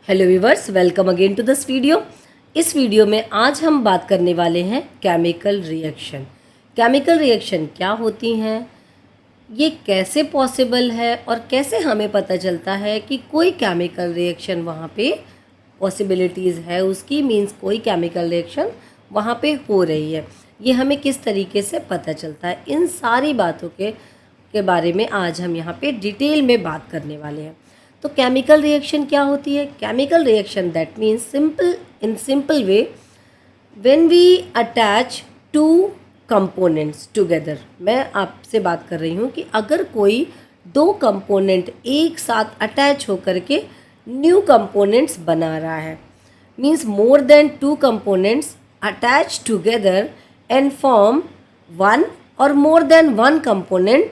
Hello viewers, welcome again to this video. इस video में आज हम बात करने वाले हैं केमिकल रिएक्शन। केमिकल रिएक्शन क्या होती हैं, ये कैसे पॉसिबल है और कैसे हमें पता चलता है कि कोई केमिकल रिएक्शन वहाँ पे पॉसिबिलिटीज़ है उसकी, मीन्स कोई केमिकल रिएक्शन वहाँ पे हो रही है, ये हमें किस तरीके से पता चलता है। इन सारी बातों के बारे में आज हम यहाँ पे डिटेल में बात करने वाले हैं। तो केमिकल रिएक्शन क्या होती है? Chemical reaction that means simple way when we attach two components together. मैं आपसे बात कर रही हूँ कि अगर कोई दो कंपोनेंट एक साथ अटैच होकर के न्यू कंपोनेंट्स बना रहा है, means more than two components attach together and form one और more than one component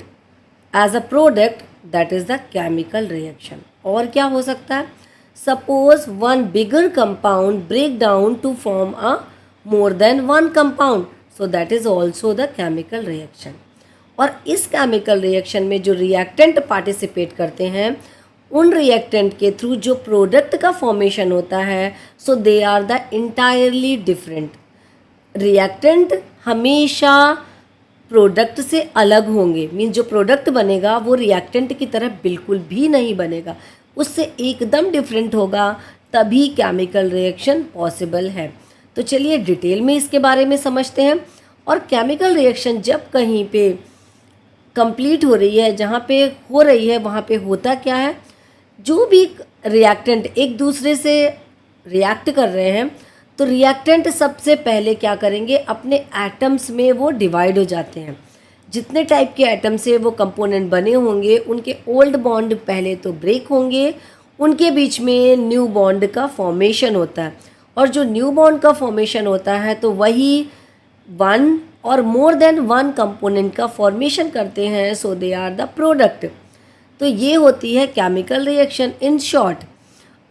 as a product, that is the chemical reaction. और क्या हो सकता है? Suppose one bigger compound break down to form a more than one compound, so that is also the chemical reaction. और इस chemical reaction में जो reactant participate करते हैं, उन रिएक्टेंट के थ्रू जो प्रोडक्ट का फॉर्मेशन होता है, so they are the entirely different. Reactant हमेशा प्रोडक्ट से अलग होंगे, मीन्स जो प्रोडक्ट बनेगा वो रिएक्टेंट की तरह बिल्कुल भी नहीं बनेगा, उससे एकदम डिफरेंट होगा, तभी केमिकल रिएक्शन पॉसिबल है। तो चलिए डिटेल में इसके बारे में समझते हैं। और केमिकल रिएक्शन जब कहीं पे कंप्लीट हो रही है, जहाँ पे हो रही है, वहाँ पे होता क्या है, जो भी रिएक्टेंट एक दूसरे से रिएक्ट कर रहे हैं, तो रिएक्टेंट सबसे पहले क्या करेंगे, अपने एटम्स में वो डिवाइड हो जाते हैं। जितने टाइप के एटम से वो कंपोनेंट बने होंगे, उनके ओल्ड बॉन्ड पहले तो ब्रेक होंगे, उनके बीच में न्यू बॉन्ड का फॉर्मेशन होता है। और जो न्यू बॉन्ड का फॉर्मेशन होता है, तो वही वन और मोर देन वन कंपोनेंट का फॉर्मेशन करते हैं, सो दे आर द प्रोडक्ट। तो ये होती है केमिकल रिएक्शन इन शॉर्ट।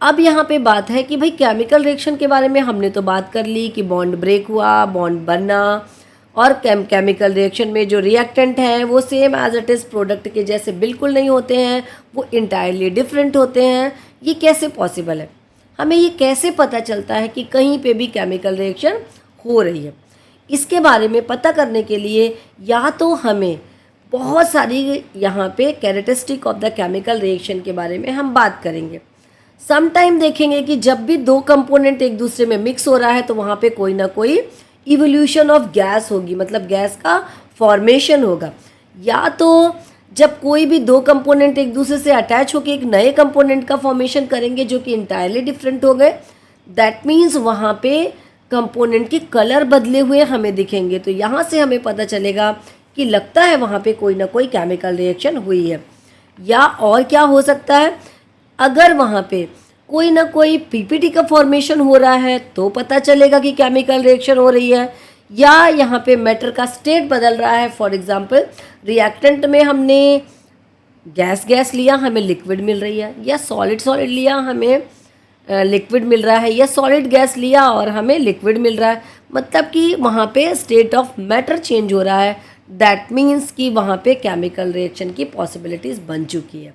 अब यहाँ पे बात है कि भाई केमिकल रिएक्शन के बारे में हमने तो बात कर ली कि बॉन्ड ब्रेक हुआ, बॉन्ड बनना, और केमिकल रिएक्शन में जो रिएक्टेंट हैं वो same as it is product के जैसे बिल्कुल नहीं होते हैं, वो इंटायरली डिफरेंट होते हैं। ये कैसे पॉसिबल है? हमें ये कैसे पता चलता है कि कहीं पे भी केमिकल रिएक्शन हो रही है? इसके बारे में पता करने के लिए या तो हमें बहुत सारी यहाँ पे characteristic of the chemical reaction के बारे में हम बात करेंगे। सम टाइम देखेंगे कि जब भी दो कंपोनेंट एक दूसरे में मिक्स हो रहा है, तो वहाँ पे कोई ना कोई इवोल्यूशन ऑफ गैस होगी, मतलब गैस का फॉर्मेशन होगा। या तो जब कोई भी दो कंपोनेंट एक दूसरे से अटैच होकर एक नए कंपोनेंट का फॉर्मेशन करेंगे जो कि इंटायरली डिफरेंट हो गए, दैट मीन्स वहाँ पे कंपोनेंट के कलर बदले हुए हमें दिखेंगे। तो यहाँ से हमें पता चलेगा कि लगता है वहाँ पे कोई ना कोई केमिकल रिएक्शन हुई है। या और क्या हो सकता है, अगर वहाँ पे कोई ना कोई पीपीटी का फॉर्मेशन हो रहा है तो पता चलेगा कि केमिकल रिएक्शन हो रही है। या यहाँ पे मैटर का स्टेट बदल रहा है, फॉर एग्जांपल रिएक्टेंट में हमने गैस लिया, हमें लिक्विड मिल रही है, या सॉलिड लिया, हमें लिक्विड मिल रहा है, या सॉलिड गैस लिया और हमें लिक्विड मिल रहा है, मतलब कि वहाँ पे स्टेट ऑफ मैटर चेंज हो रहा है। दैट मीन्स कि वहाँ पे केमिकल रिएक्शन की पॉसिबिलिटीज़ बन चुकी है।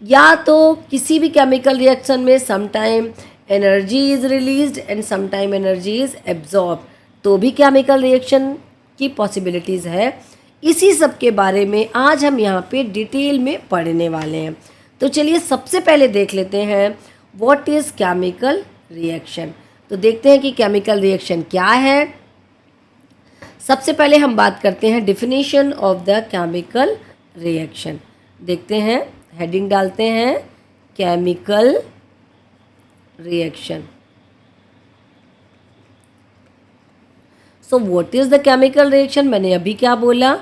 या तो किसी भी केमिकल रिएक्शन में some time energy is released and some time energy is absorb, तो भी केमिकल रिएक्शन की पॉसिबिलिटीज़ है। इसी सब के बारे में आज हम यहाँ पे डिटेल में पढ़ने वाले हैं। तो चलिए सबसे पहले देख लेते हैं व्हाट इज़ केमिकल रिएक्शन। तो देखते हैं कि केमिकल रिएक्शन क्या है। सबसे पहले हम बात करते हैं definition of the chemical reaction. देखते हैं, हेडिंग डालते हैं chemical reaction. So what is the chemical reaction? मैंने अभी क्या बोला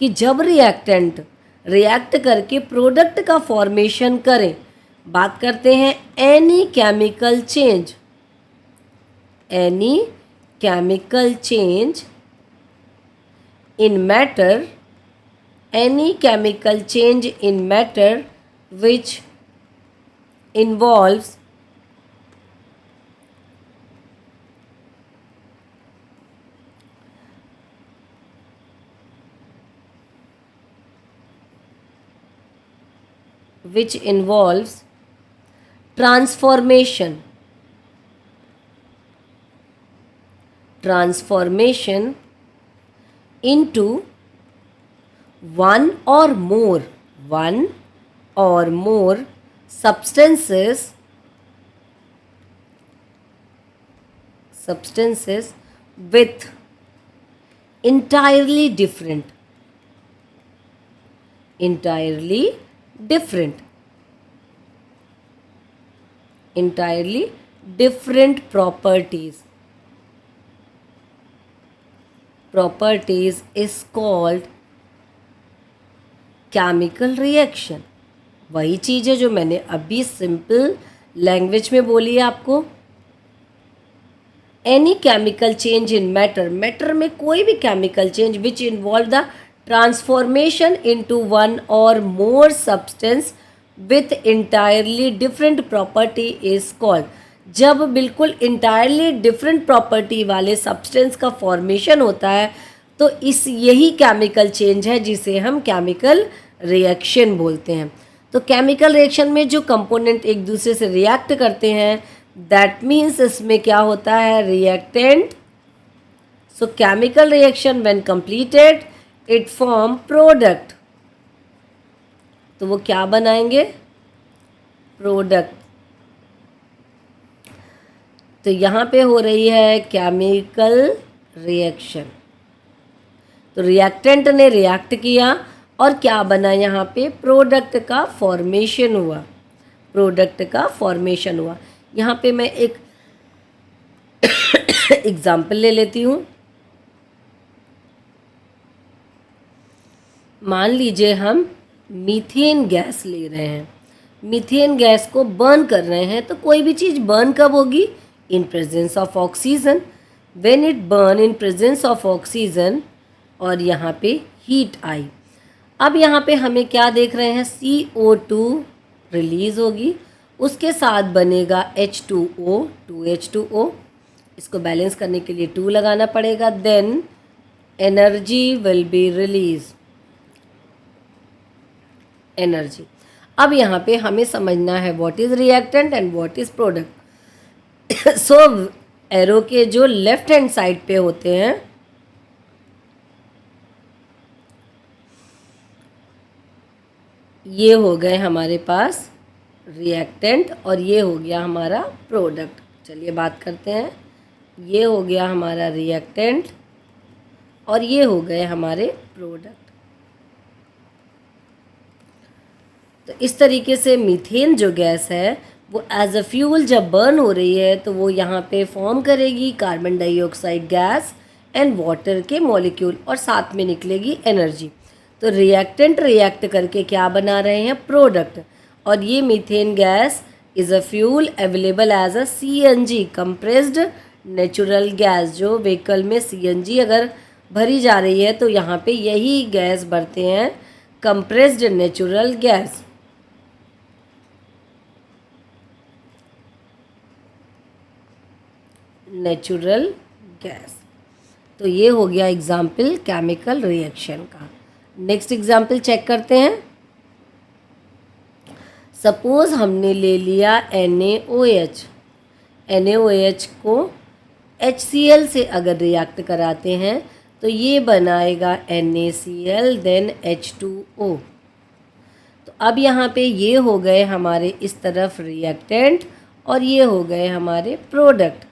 कि जब रिएक्टेंट रिएक्ट करके प्रोडक्ट का फॉर्मेशन करें, बात करते हैं any chemical change in matter, any chemical change in matter which involves transformation, transformation into one or more substances with entirely different properties is called chemical reaction। वही चीज़ है जो मैंने अभी सिंपल लैंग्वेज में बोली है आपको। Any chemical change in matter, matter में कोई भी chemical change which involve the transformation into one और more substance with entirely different property is called. जब बिल्कुल इंटायरली डिफरेंट प्रॉपर्टी वाले सब्सटेंस का फॉर्मेशन होता है तो यही केमिकल चेंज है जिसे हम केमिकल रिएक्शन बोलते हैं। तो केमिकल रिएक्शन में जो कंपोनेंट एक दूसरे से रिएक्ट करते हैं, दैट मीन्स इसमें क्या होता है, reactant. So chemical reaction when completed it form product. तो वो क्या बनाएंगे, प्रोडक्ट। तो यहाँ पे हो रही है केमिकल रिएक्शन। तो रिएक्टेंट ने रिएक्ट किया और क्या बना, यहाँ पे प्रोडक्ट का फॉर्मेशन हुआ, प्रोडक्ट का फॉर्मेशन हुआ। यहाँ पे मैं एक एग्जाम्पल ले लेती हूँ। मान लीजिए हम मीथेन गैस ले रहे हैं, मीथेन गैस को बर्न कर रहे हैं। तो कोई भी चीज़ बर्न कब होगी, in presence of oxygen. When it burn in presence of oxygen, और यहाँ पे हीट आई। अब यहाँ पे हमें क्या देख रहे हैं, CO2 रिलीज़ होगी, उसके साथ बनेगा H2O, 2H2O। इसको बैलेंस करने के लिए 2 लगाना पड़ेगा। Then energy will be release, energy. अब यहाँ पे हमें समझना है what is reactant and what is product. So arrow के जो लेफ्ट हैंड साइड पे होते हैं, ये हो गए हमारे पास रिएक्टेंट और ये हो गया हमारा प्रोडक्ट। चलिए बात करते हैं। ये हो गया हमारा रिएक्टेंट और ये हो गए हमारे प्रोडक्ट। तो इस तरीके से मीथेन जो गैस है वो एज अ फ्यूल जब बर्न हो रही है तो वो यहाँ पे फॉर्म करेगी carbon dioxide gas and water के मॉलिक्यूल और साथ में निकलेगी एनर्जी। तो रिएक्टेंट रिएक्ट करके क्या बना रहे हैं, प्रोडक्ट। और ये methane gas is a fuel available as a CNG, compressed natural gas. जो व्हीकल में CNG अगर भरी जा रही है तो यहाँ पे यही गैस भरते हैं, compressed natural gas. Natural gas. तो ये हो गया एग्जाम्पल केमिकल रिएक्शन का। नेक्स्ट एग्जाम्पल चेक करते हैं। सपोज हमने ले लिया NaOH, NaOH को HCl से अगर रिएक्ट कराते हैं तो ये बनाएगा NaCl देन H2O। तो अब यहाँ पे ये हो गए हमारे इस तरफ रिएक्टेंट और ये हो गए हमारे product.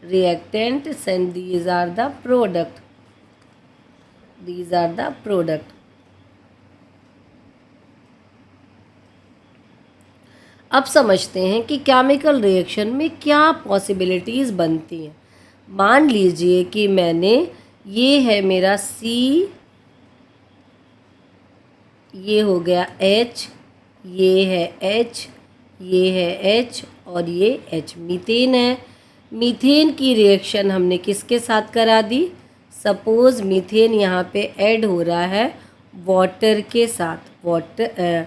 reactants and these are the product, these are the product। अब समझते हैं कि केमिकल रिएक्शन में क्या पॉसिबिलिटीज़ बनती हैं। मान लीजिए कि मैंने, ये है मेरा C, ये हो गया H, ये है H, ये है H और ये H। मीथेन है। मीथेन की रिएक्शन हमने किसके साथ करा दी, सपोज़ मीथेन यहाँ पे ऐड हो रहा है वाटर के साथ, वाटर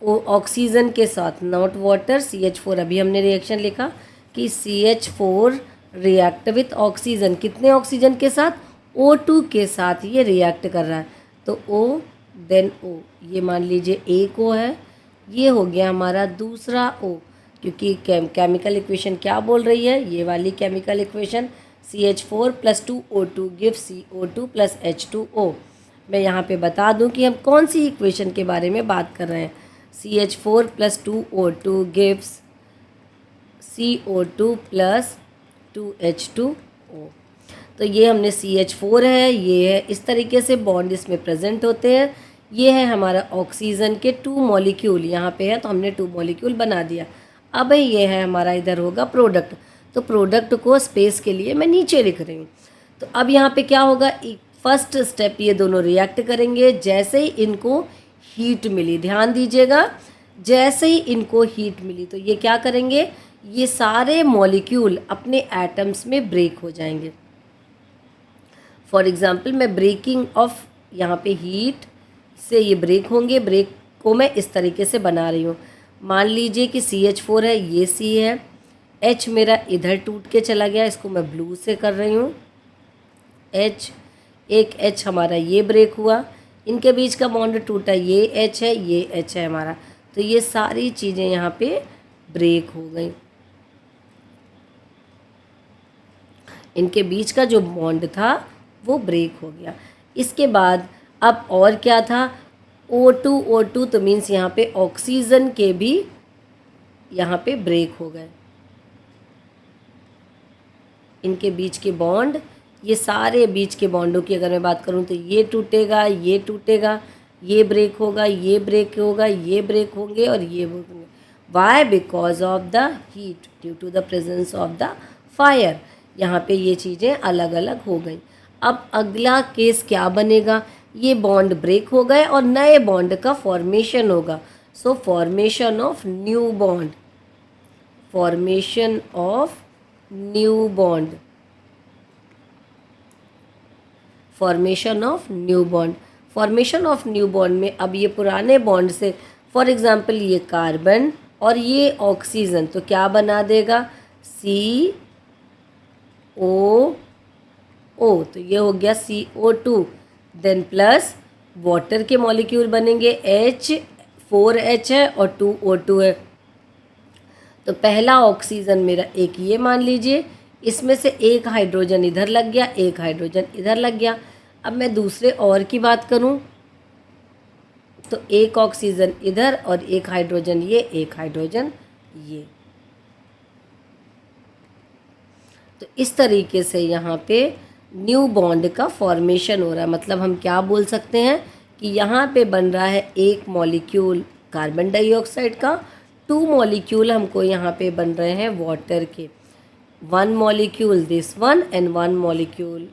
ऑक्सीजन के साथ, नॉट वाटर, CH4। अभी हमने रिएक्शन लिखा कि CH4 रिएक्ट विथ ऑक्सीजन। कितने ऑक्सीजन के साथ, O2 के साथ ये रिएक्ट कर रहा है। तो O देन O, ये मान लीजिए एक O है, ये हो गया हमारा दूसरा O, क्योंकि केमिकल इक्वेशन क्या बोल रही है, ये वाली chemical equation CH4 + 2O2 gives CO2 + H2O। मैं यहाँ पे बता दूँ कि हम कौन सी इक्वेशन के बारे में बात कर रहे हैं। CH4 + 2O2 gives CO2 + 2H2O। तो ये हमने CH4 है, ये है, इस तरीके से बॉन्ड इसमें प्रेजेंट होते हैं। ये है हमारा ऑक्सीजन के 2 मॉलिक्यूल, यहाँ पे है तो हमने 2 मॉलिक्यूल बना दिया। अब ये है हमारा, इधर होगा प्रोडक्ट, तो प्रोडक्ट को स्पेस के लिए मैं नीचे लिख रही हूँ। तो अब यहाँ पे क्या होगा, फर्स्ट स्टेप, ये दोनों रिएक्ट करेंगे। जैसे ही इनको हीट मिली, ध्यान दीजिएगा, जैसे ही इनको हीट मिली तो ये क्या करेंगे, ये सारे मॉलिक्यूल अपने एटम्स में ब्रेक हो जाएंगे। फॉर एग्जाम्पल मैं ब्रेकिंग ऑफ, यहाँ पे हीट से ये ब्रेक होंगे। ब्रेक को मैं इस तरीके से बना रही हूँ। मान लीजिए कि CH4 है, ये C है, H मेरा इधर टूट के चला गया, इसको मैं ब्लू से कर रही हूँ। H, एक H हमारा ये ब्रेक हुआ, इनके बीच का बॉन्ड टूटा, ये H है, ये H है हमारा, तो ये सारी चीज़ें यहाँ पे ब्रेक हो गई। इनके बीच का जो बॉन्ड था वो ब्रेक हो गया। इसके बाद अब और क्या था, O2 तो मीन्स यहाँ पे ऑक्सीजन के भी यहाँ पे ब्रेक हो गए। इनके बीच के बॉन्ड, ये सारे बीच के बॉन्डों की अगर मैं बात करूँ तो ये टूटेगा, ये टूटेगा, ये ब्रेक होगा, ये ब्रेक होगा, ये ब्रेक होंगे और ये ब्रेक होंगे। Why? Because of the heat, due to the presence of the fire. यहाँ पे ये चीज़ें अलग अलग हो गई। अब अगला केस क्या बनेगा, ये बॉन्ड ब्रेक हो गए और नए बॉन्ड का फॉर्मेशन होगा। सो formation of new bond, formation of new bond, formation of new bond. Formation of new bond में अब ये पुराने बॉन्ड से, फॉर एग्जांपल ये कार्बन और ये ऑक्सीजन, तो क्या बना देगा, COO, तो ये हो गया CO2। देन प्लस वाटर के मॉलिक्यूल बनेंगे, H4H है और 2O2 है। तो पहला ऑक्सीजन मेरा एक ये मान लीजिए, इसमें से एक हाइड्रोजन इधर लग गया, एक हाइड्रोजन इधर लग गया। अब मैं दूसरे और की बात करूं तो एक ऑक्सीजन इधर और एक हाइड्रोजन ये, एक हाइड्रोजन ये। तो इस तरीके से यहाँ पे न्यू बॉन्ड का फॉर्मेशन हो रहा है। मतलब हम क्या बोल सकते हैं कि यहाँ पे बन रहा है एक मॉलिक्यूल कार्बन डाइऑक्साइड का, 2 मॉलिक्यूल हमको यहाँ पे बन रहे हैं वाटर के, 1 molecule this one and 1 molecule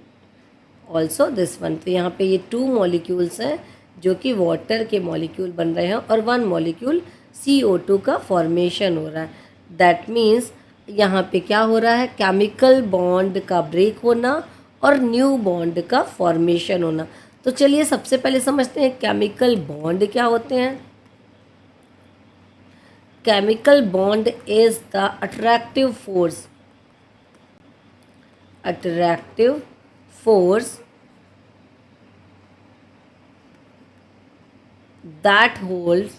also this one. तो यहाँ पे ये 2 मॉलिक्यूल्स हैं जो कि वाटर के मॉलिक्यूल बन रहे हैं और 1 मॉलिक्यूल CO2 का फॉर्मेशन हो रहा है। दैट मीन्स यहाँ पे क्या हो रहा है, केमिकल बॉन्ड का ब्रेक होना और न्यू बॉन्ड का फॉर्मेशन होना। तो चलिए सबसे पहले समझते हैं केमिकल बॉन्ड क्या होते हैं। Chemical bond is the attractive force that holds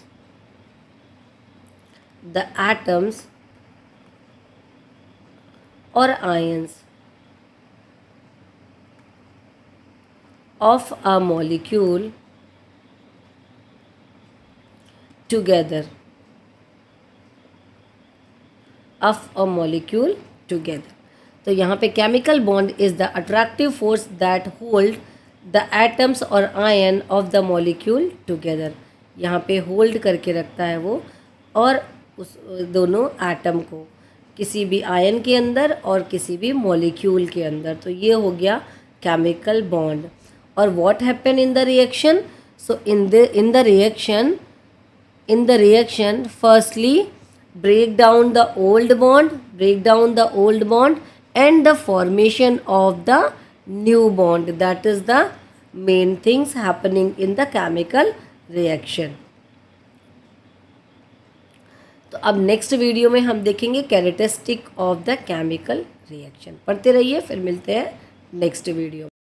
the atoms or ions of a molecule together, तो यहाँ पे chemical bond is the attractive force that hold the atoms और ion of the molecule together. यहाँ पे hold करके रखता है वो और उस दोनों एटम को किसी भी आयन के अंदर और किसी भी मॉलिक्यूल के अंदर। तो ये हो गया केमिकल बॉन्ड। और what happen in the reaction, so in the reaction firstly break down the old bond and the formation of the new bond. That is the main things happening in the chemical reaction. तो अब next video में हम देखेंगे characteristic of the chemical reaction. पढ़ते रहिए, फिर मिलते हैं नेक्स्ट वीडियो।